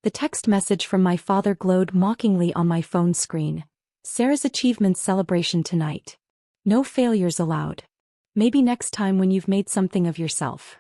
The text message from my father glowed mockingly on my phone screen. Sarah's achievements celebration tonight. No failures allowed. Maybe next time when you've made something of yourself.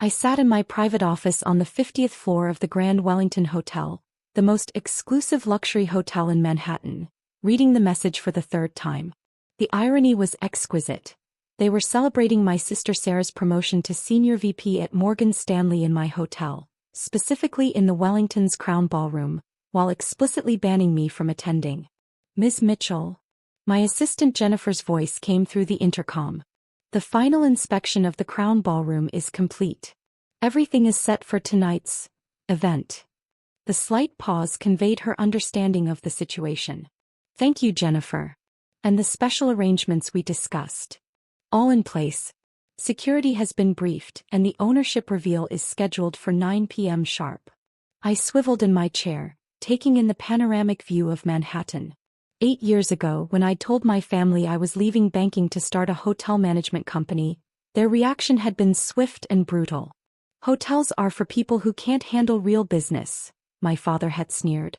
I sat in my private office on the 50th floor of the Grand Wellington Hotel, the most exclusive luxury hotel in Manhattan, reading the message for the third time. The irony was exquisite. They were celebrating my sister Sarah's promotion to senior VP at Morgan Stanley in my hotel, specifically in the Wellington's Crown Ballroom, while explicitly banning me from attending. Ms. Mitchell. My assistant Jennifer's voice came through the intercom. The final inspection of the Crown Ballroom is complete. Everything is set for tonight's event. The slight pause conveyed her understanding of the situation. Thank you, Jennifer. And the special arrangements we discussed. All in place. Security has been briefed and the ownership reveal is scheduled for 9 p.m. sharp. I swiveled in my chair, taking in the panoramic view of Manhattan. 8 years ago, when I told my family I was leaving banking to start a hotel management company, their reaction had been swift and brutal. Hotels are for people who can't handle real business, my father had sneered.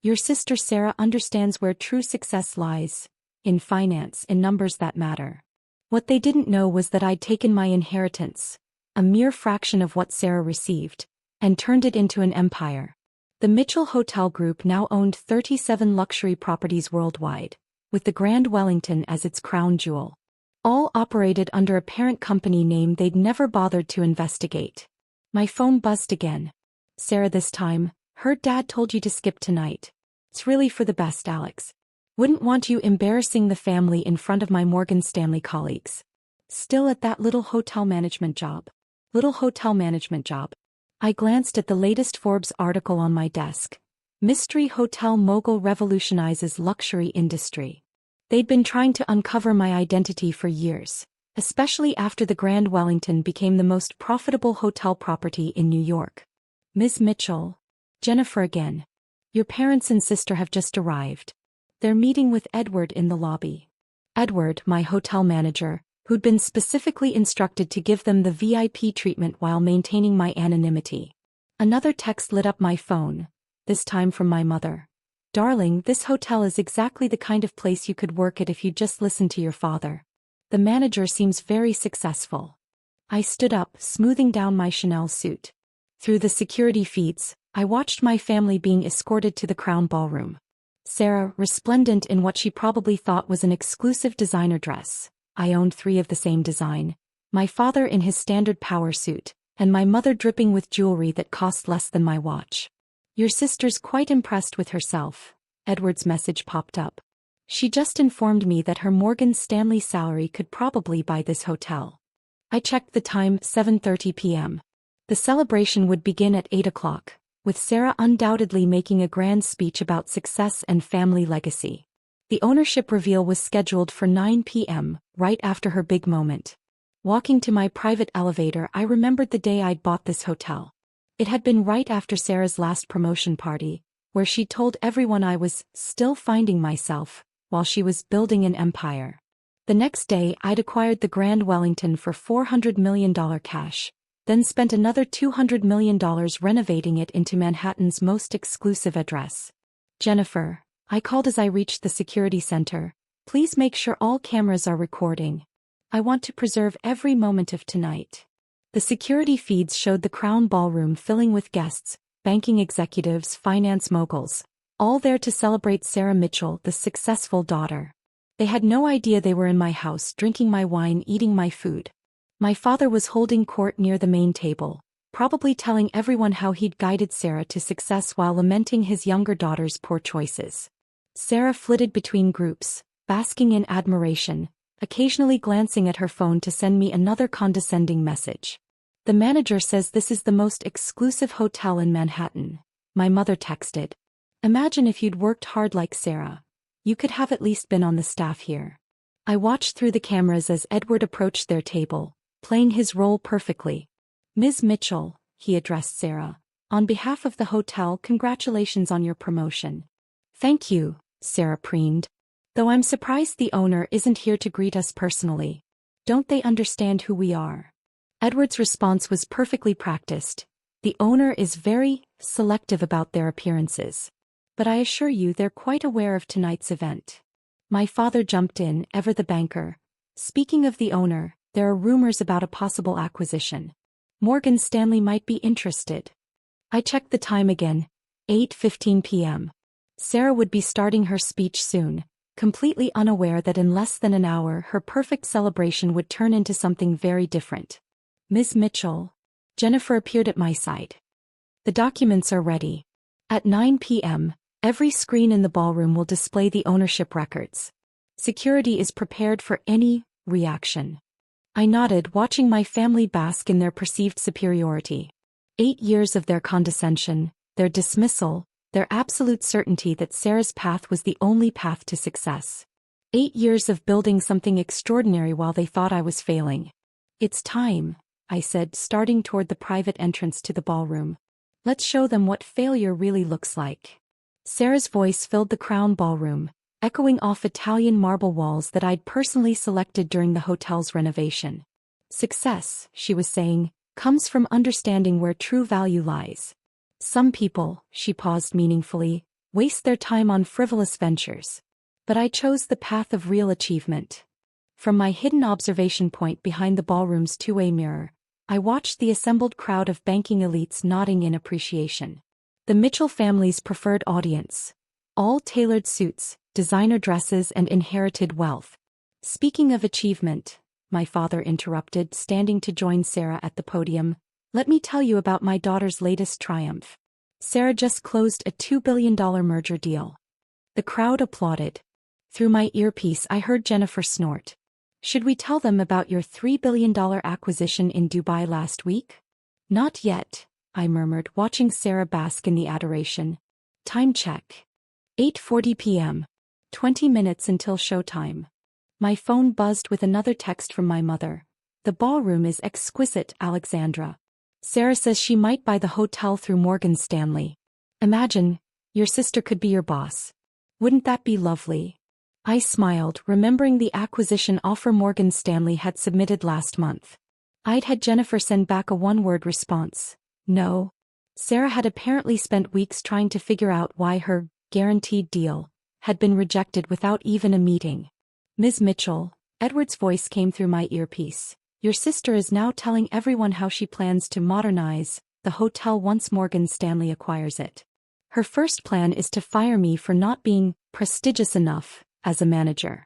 Your sister Sarah understands where true success lies, in finance, in numbers that matter. What they didn't know was that I'd taken my inheritance, a mere fraction of what Sarah received, and turned it into an empire. The Mitchell Hotel Group now owned 37 luxury properties worldwide, with the Grand Wellington as its crown jewel. All operated under a parent company name they'd never bothered to investigate. My phone buzzed again. Sarah, this time, heard Dad told you to skip tonight. It's really for the best, Alex. Wouldn't want you embarrassing the family in front of my Morgan Stanley colleagues. Still at that little hotel management job. I glanced at the latest Forbes article on my desk. Mystery hotel mogul revolutionizes luxury industry. They'd been trying to uncover my identity for years, especially after the Grand Wellington became the most profitable hotel property in New York. Ms. Mitchell. Jennifer again. Your parents and sister have just arrived. They're meeting with Edward in the lobby. Edward, my hotel manager, who'd been specifically instructed to give them the VIP treatment while maintaining my anonymity. Another text lit up my phone, this time from my mother. Darling, this hotel is exactly the kind of place you could work at if you'd just listen to your father. The manager seems very successful. I stood up, smoothing down my Chanel suit. Through the security feeds, I watched my family being escorted to the Crown Ballroom. Sarah, resplendent in what she probably thought was an exclusive designer dress. I owned 3 of the same design. My father in his standard power suit, and my mother dripping with jewelry that cost less than my watch. Your sister's quite impressed with herself. Edward's message popped up. She just informed me that her Morgan Stanley salary could probably buy this hotel. I checked the time, 7:30 p.m. The celebration would begin at 8 o'clock, with Sarah undoubtedly making a grand speech about success and family legacy. The ownership reveal was scheduled for 9 p.m., right after her big moment. Walking to my private elevator, I remembered the day I'd bought this hotel. It had been right after Sarah's last promotion party, where she told everyone I was still finding myself, while she was building an empire. The next day, I'd acquired the Grand Wellington for $400 million cash, then spent another $200 million renovating it into Manhattan's most exclusive address. Jennifer. I called as I reached the security center. Please make sure all cameras are recording. I want to preserve every moment of tonight. The security feeds showed the Crown Ballroom filling with guests, banking executives, finance moguls, all there to celebrate Sarah Mitchell, the successful daughter. They had no idea they were in my house, drinking my wine, eating my food. My father was holding court near the main table, probably telling everyone how he'd guided Sarah to success while lamenting his younger daughter's poor choices. Sarah flitted between groups, basking in admiration, occasionally glancing at her phone to send me another condescending message. The manager says this is the most exclusive hotel in Manhattan, my mother texted. Imagine if you'd worked hard like Sarah. You could have at least been on the staff here. I watched through the cameras as Edward approached their table, playing his role perfectly. Ms. Mitchell, he addressed Sarah. On behalf of the hotel, congratulations on your promotion. Thank you, Sarah preened. Though I'm surprised the owner isn't here to greet us personally. Don't they understand who we are? Edward's response was perfectly practiced. The owner is very selective about their appearances. But I assure you they're quite aware of tonight's event. My father jumped in, ever the banker. Speaking of the owner, there are rumors about a possible acquisition. Morgan Stanley might be interested. I checked the time again, 8:15 p.m. Sarah would be starting her speech soon, completely unaware that in less than an hour her perfect celebration would turn into something very different. Ms. Mitchell. Jennifer appeared at my side. The documents are ready. At 9 p.m., every screen in the ballroom will display the ownership records. Security is prepared for any reaction. I nodded, watching my family bask in their perceived superiority. 8 years of their condescension, their dismissal, their absolute certainty that Sarah's path was the only path to success. 8 years of building something extraordinary while they thought I was failing. It's time, I said, starting toward the private entrance to the ballroom. Let's show them what failure really looks like. Sarah's voice filled the Crown Ballroom, echoing off Italian marble walls that I'd personally selected during the hotel's renovation. Success, she was saying, comes from understanding where true value lies. Some people, she paused meaningfully, waste their time on frivolous ventures. But I chose the path of real achievement. From my hidden observation point behind the ballroom's two-way mirror, I watched the assembled crowd of banking elites nodding in appreciation. The Mitchell family's preferred audience. All tailored suits, designer dresses and inherited wealth. Speaking of achievement, my father interrupted, standing to join Sarah at the podium, let me tell you about my daughter's latest triumph. Sarah just closed a $2 billion merger deal. The crowd applauded. Through my earpiece I heard Jennifer snort. Should we tell them about your $3 billion acquisition in Dubai last week? Not yet, I murmured, watching Sarah bask in the adoration. Time check. 8:40 p.m. 20 minutes until showtime. My phone buzzed with another text from my mother. The ballroom is exquisite, Alexandra. Sarah says she might buy the hotel through Morgan Stanley. Imagine, your sister could be your boss. Wouldn't that be lovely? I smiled, remembering the acquisition offer Morgan Stanley had submitted last month. I'd had Jennifer send back a one-word response. No. Sarah had apparently spent weeks trying to figure out why her guaranteed deal had been rejected without even a meeting. Ms. Mitchell, Edward's voice came through my earpiece. Your sister is now telling everyone how she plans to modernize the hotel once Morgan Stanley acquires it. Her first plan is to fire me for not being prestigious enough as a manager.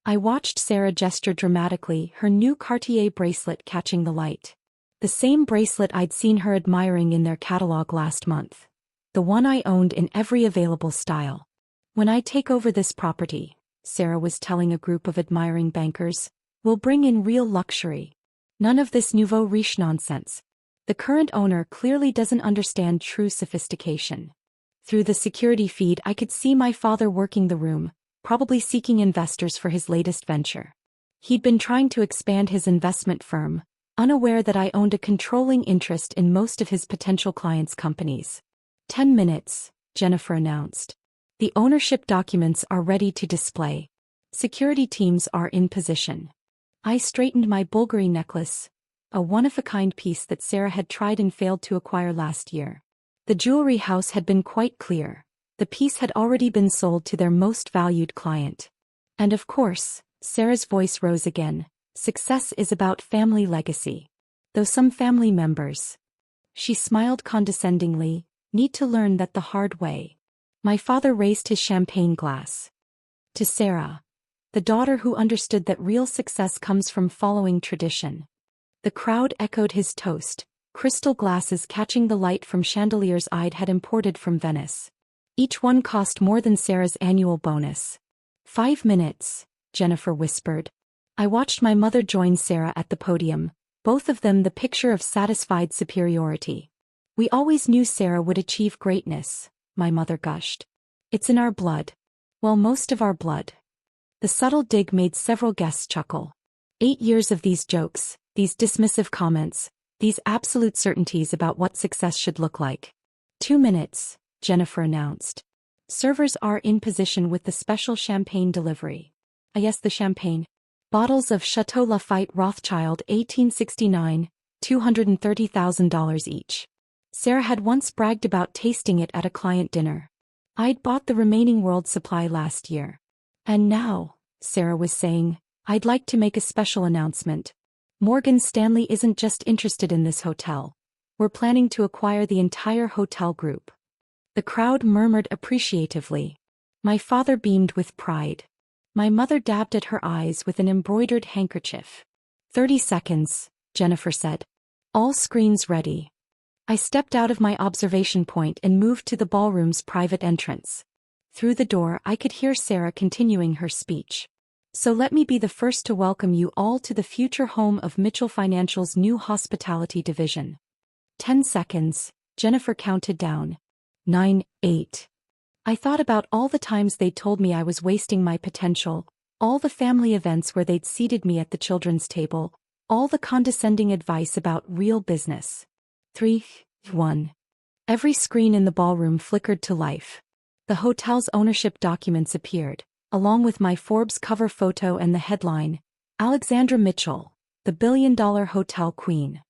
I watched Sarah gesture dramatically, her new Cartier bracelet catching the light. The same bracelet I'd seen her admiring in their catalog last month. The one I owned in every available style. When I take over this property, Sarah was telling a group of admiring bankers, we'll bring in real luxury. None of this nouveau riche nonsense. The current owner clearly doesn't understand true sophistication. Through the security feed I could see my father working the room, probably seeking investors for his latest venture. He'd been trying to expand his investment firm, unaware that I owned a controlling interest in most of his potential clients' companies. 10 minutes, Jennifer announced. The ownership documents are ready to display. Security teams are in position. I straightened my Bulgari necklace, a one-of-a-kind piece that Sarah had tried and failed to acquire last year. The jewelry house had been quite clear. The piece had already been sold to their most valued client. And of course, Sarah's voice rose again, success is about family legacy. Though some family members, she smiled condescendingly, need to learn that the hard way. My father raised his champagne glass. To Sarah, the daughter who understood that real success comes from following tradition. The crowd echoed his toast, crystal glasses catching the light from chandeliers I'd had imported from Venice. Each one cost more than Sarah's annual bonus. 5 minutes, Jennifer whispered. I watched my mother join Sarah at the podium, both of them the picture of satisfied superiority. We always knew Sarah would achieve greatness, my mother gushed. It's in our blood. Well, most of our blood. The subtle dig made several guests chuckle. 8 years of these jokes, these dismissive comments, these absolute certainties about what success should look like. 2 minutes, Jennifer announced. Servers are in position with the special champagne delivery. Yes, the champagne. Bottles of Chateau Lafite Rothschild 1869, $230,000 each. Sarah had once bragged about tasting it at a client dinner. I'd bought the remaining world supply last year. And now, Sarah was saying, I'd like to make a special announcement. Morgan Stanley isn't just interested in this hotel. We're planning to acquire the entire hotel group. The crowd murmured appreciatively. My father beamed with pride. My mother dabbed at her eyes with an embroidered handkerchief. 30 seconds, Jennifer said. All screens ready. I stepped out of my observation point and moved to the ballroom's private entrance. Through the door I could hear Sarah continuing her speech. So let me be the first to welcome you all to the future home of Mitchell Financial's new hospitality division. 10 seconds, Jennifer counted down. 9, 8. I thought about all the times they'd told me I was wasting my potential, all the family events where they'd seated me at the children's table, all the condescending advice about real business. 3, 1. Every screen in the ballroom flickered to life. The hotel's ownership documents appeared, along with my Forbes cover photo and the headline, Alexandra Mitchell, the billion-dollar hotel queen.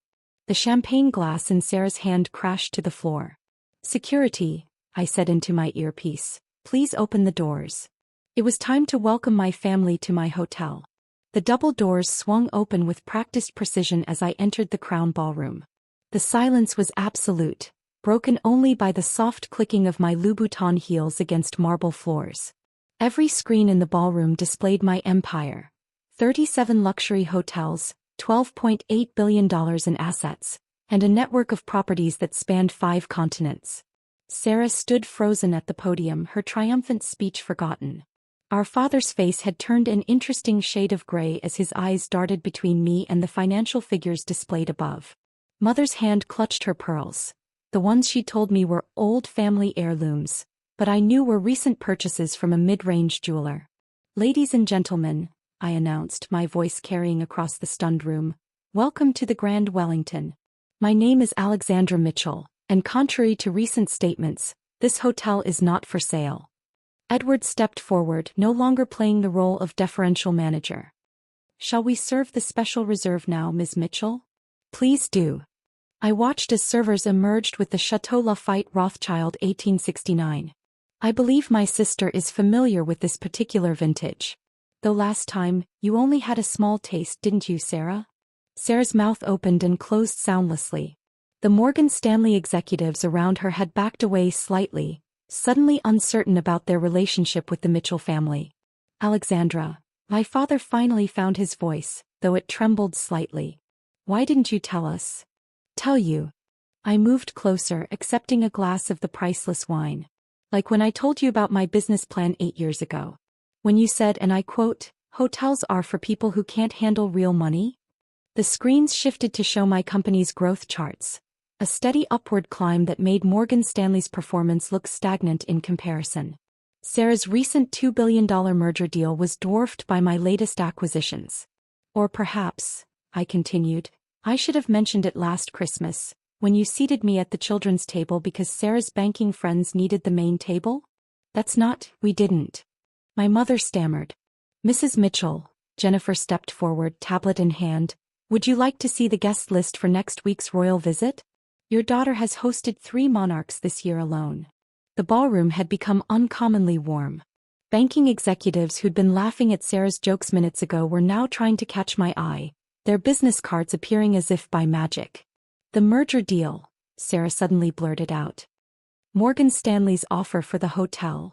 The champagne glass in Sarah's hand crashed to the floor. Security, I said into my earpiece, please open the doors. It was time to welcome my family to my hotel. The double doors swung open with practiced precision as I entered the Crown Ballroom. The silence was absolute, broken only by the soft clicking of my Louboutin heels against marble floors. Every screen in the ballroom displayed my empire. 37 luxury hotels, $12.8 billion in assets, and a network of properties that spanned 5 continents. Sarah stood frozen at the podium, her triumphant speech forgotten. Our father's face had turned an interesting shade of gray as his eyes darted between me and the financial figures displayed above. Mother's hand clutched her pearls. The ones she told me were old family heirlooms, but I knew were recent purchases from a mid-range jeweler. Ladies and gentlemen, I announced, my voice carrying across the stunned room, welcome to the Grand Wellington. My name is Alexandra Mitchell, and contrary to recent statements, this hotel is not for sale. Edward stepped forward, no longer playing the role of deferential manager. Shall we serve the special reserve now, Ms. Mitchell? Please do. I watched as servers emerged with the Chateau Lafite Rothschild 1869. I believe my sister is familiar with this particular vintage. Though last time, you only had a small taste, didn't you, Sarah? Sarah's mouth opened and closed soundlessly. The Morgan Stanley executives around her had backed away slightly, suddenly uncertain about their relationship with the Mitchell family. Alexandra, my father finally found his voice, though it trembled slightly. Why didn't you tell us? Tell you. I moved closer, accepting a glass of the priceless wine. Like when I told you about my business plan 8 years ago. When you said, and I quote, hotels are for people who can't handle real money? The screens shifted to show my company's growth charts. A steady upward climb that made Morgan Stanley's performance look stagnant in comparison. Sarah's recent $2 billion merger deal was dwarfed by my latest acquisitions. Or perhaps, I continued, I should have mentioned it last Christmas, when you seated me at the children's table because Sarah's banking friends needed the main table? That's not, we didn't. My mother stammered. Mrs. Mitchell, Jennifer stepped forward, tablet in hand, would you like to see the guest list for next week's royal visit? Your daughter has hosted 3 monarchs this year alone. The ballroom had become uncommonly warm. Banking executives who'd been laughing at Sarah's jokes minutes ago were now trying to catch my eye, their business cards appearing as if by magic. The merger deal, Sarah suddenly blurted out. Morgan Stanley's offer for the hotel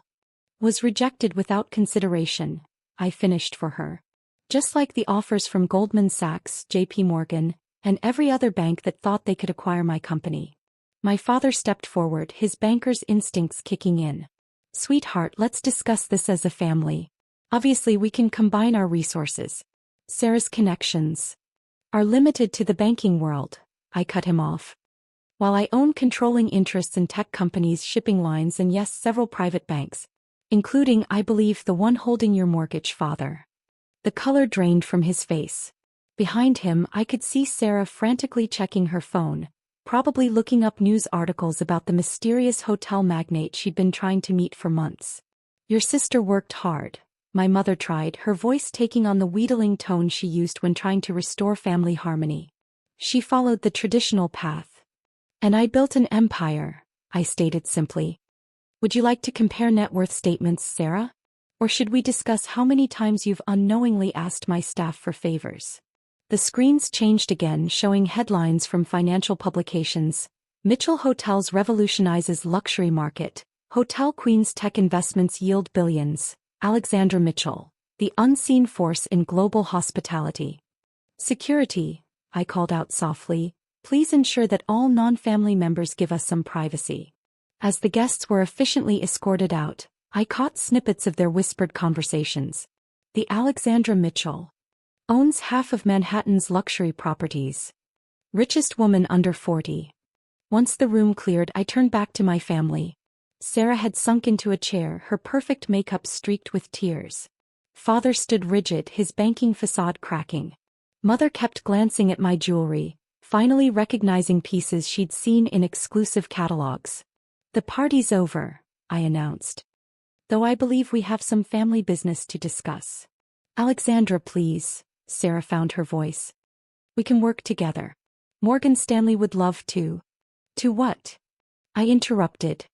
was rejected without consideration, I finished for her. Just like the offers from Goldman Sachs, JP Morgan, and every other bank that thought they could acquire my company. My father stepped forward, his banker's instincts kicking in. Sweetheart, let's discuss this as a family. Obviously we can combine our resources. Sarah's connections are limited to the banking world, I cut him off. While I own controlling interests in tech companies, shipping lines, and yes, several private banks, including, I believe, the one holding your mortgage, father. The color drained from his face. Behind him, I could see Sarah frantically checking her phone, probably looking up news articles about the mysterious hotel magnate she'd been trying to meet for months. Your sister worked hard, my mother tried, her voice taking on the wheedling tone she used when trying to restore family harmony. She followed the traditional path. And I built an empire, I stated simply. Would you like to compare net worth statements, Sarah? Or should we discuss how many times you've unknowingly asked my staff for favors? The screens changed again, showing headlines from financial publications. Mitchell Hotels revolutionizes luxury market. Hotel Queen's tech investments yield billions. Alexandra Mitchell, the unseen force in global hospitality. Security, I called out softly, please ensure that all non-family members give us some privacy. As the guests were efficiently escorted out, I caught snippets of their whispered conversations. The Alexandra Mitchell owns half of Manhattan's luxury properties. Richest woman under 40. Once the room cleared, I turned back to my family. Sarah had sunk into a chair, her perfect makeup streaked with tears. Father stood rigid, his banking facade cracking. Mother kept glancing at my jewelry, finally recognizing pieces she'd seen in exclusive catalogs. The party's over, I announced. Though I believe we have some family business to discuss. Alexandra, please, Sarah found her voice. We can work together. Morgan Stanley would love to. To what? I interrupted.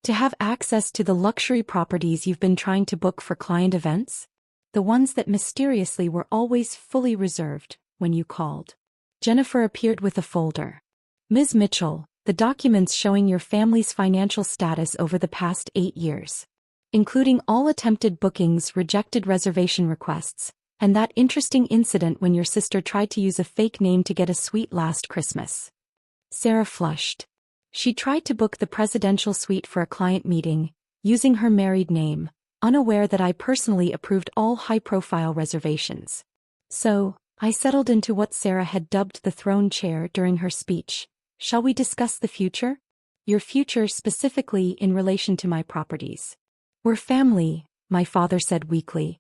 To have access to the luxury properties you've been trying to book for client events? The ones that mysteriously were always fully reserved when you called. Jennifer appeared with a folder. Ms. Mitchell, the documents showing your family's financial status over the past 8 years. Including all attempted bookings, rejected reservation requests, and that interesting incident when your sister tried to use a fake name to get a suite last Christmas. Sarah flushed. She tried to book the presidential suite for a client meeting, using her married name, unaware that I personally approved all high-profile reservations. So, I settled into what Sarah had dubbed the throne chair during her speech. Shall we discuss the future? Your future specifically in relation to my properties. We're family, my father said weakly.